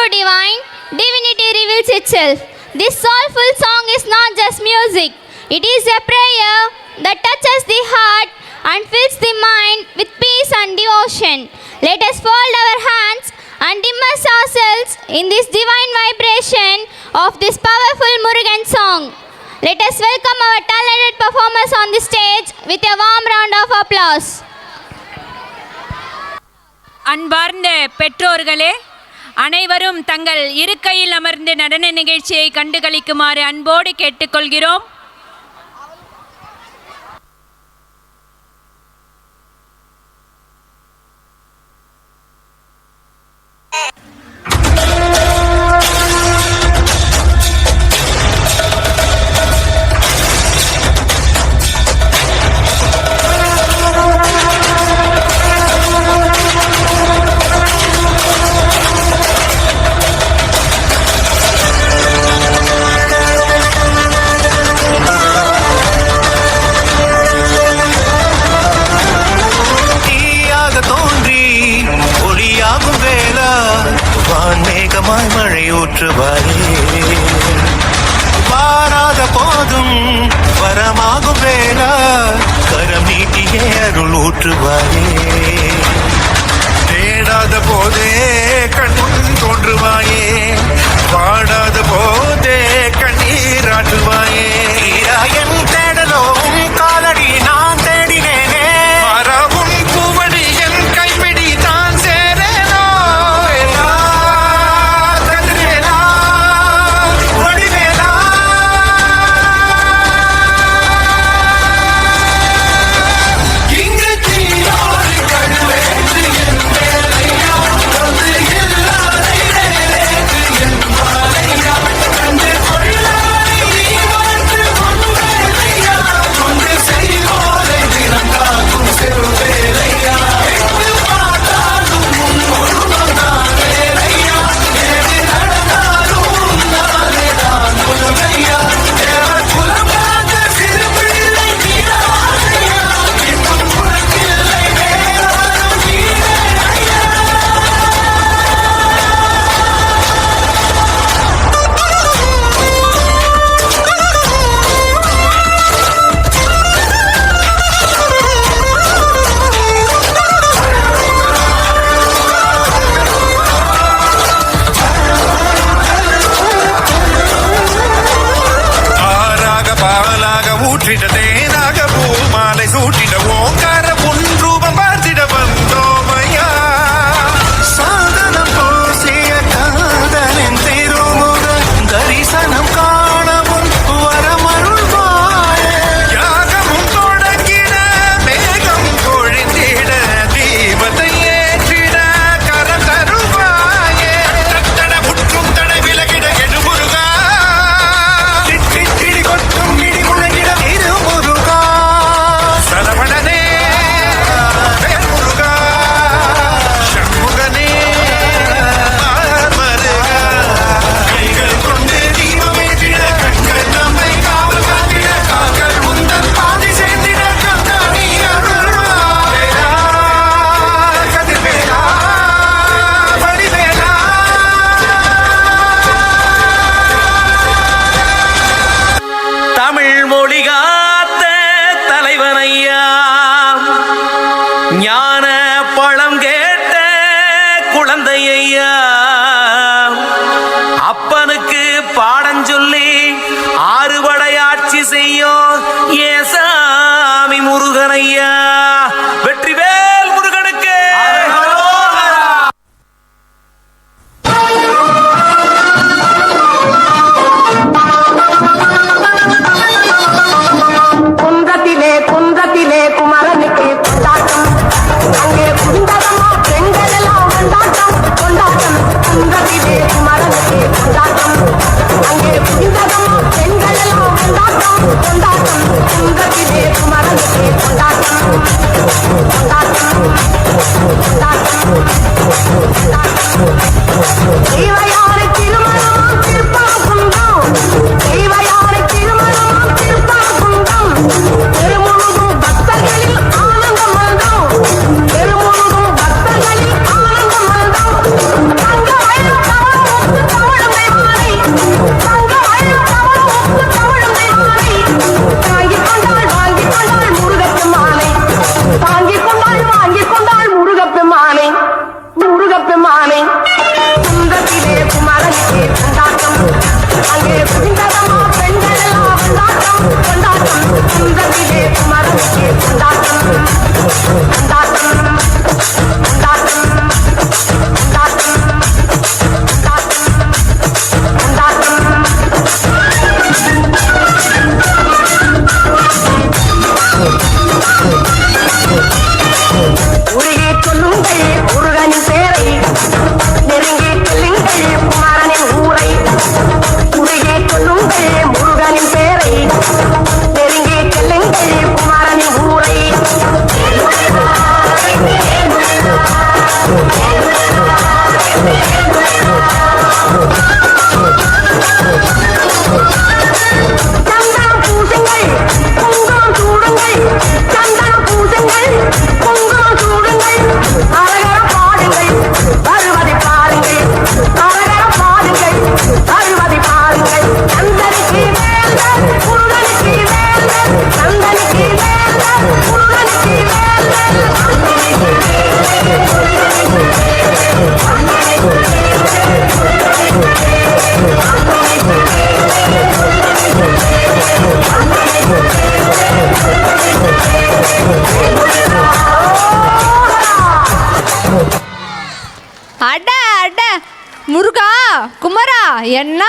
true divine, divinity reveals itself. This soulful song is not just music, it is a prayer that touches the heart and fills the mind with peace and devotion. Let us fold our hands and immerse ourselves in this divine vibration of this powerful Murugan song. Let us welcome our talented performers on the stage with a warm round of applause. அன்பார்ந்த பெற்றோர்களே, அனைவரும் தங்கள் இருக்கையில் அமர்ந்து நடன நிகழ்ச்சியை கண்டுகளிக்குமாறு அன்போடு கேட்டுக்கொள்கிறோம். வாராத போதும் வரமாகும் வேளா கரம் நீட்டியே அருள் ஊற்றுவாயே. தேடாத போதே கண்முன் தோன்றுவாயே, பாடாத போதே கண்ணீராற்றுவாயே. என் தேடலும் காலடி நான் தேடினேனே, மரவும் பூவடி என் கைப்பிடி தான் சேரேனோ. ஞான பழம் கேட்ட குழந்தையா, அப்பனுக்கு பாடஞ்சொல்லி ஆறுபடையாட்சி செய்யும் ஏசாமி முருகனையா. வெற்றிவேல் முருகனுக்கு. குன்றத்திலே குன்றத்திலே குமரனுக்கு கொண்டாட்டம், அங்கே குண்டதமா பெண்கள் எல்லாம் கொண்டாட்டம் கொண்டாட்டம். கொண்டாட்டம் அங்கே குவிந்ததமா பெண்கள் எல்லாம் கொண்டாட்டம் கொண்டாட்டம் குன்றத்திலே குமரனுக்கு கொண்டாட்டம் கொண்டாட்டம் கொண்டாட்டம் கொண்டாட்டம் உருகி சொல்லுங்கள் முருகனின் பேரை நெருங்கி செல்லுங்கள் குமாரனின் ஊரை உருகி சொல்லுங்கள் முருகனின் பேரை நெருங்கி செல்லுங்கள் குமாரனின் ஊரை சந்தனம் பூசுங்கள் குங்குமம் சூடுங்கள் சந்தனம் பூசுங்கள் குங்குமம் சூடுங்கள் அரகர பாடுங்கள் வருவதை பாருங்கள் அரகர பாடுங்கள் வருவதை பாருங்கள் சந்தனுக்கு வேந்த முருகனுக்கு வேந்த சந்தனுக்கு வேந்த முருகனுக்கு அட அட முருகா குமரா என்ன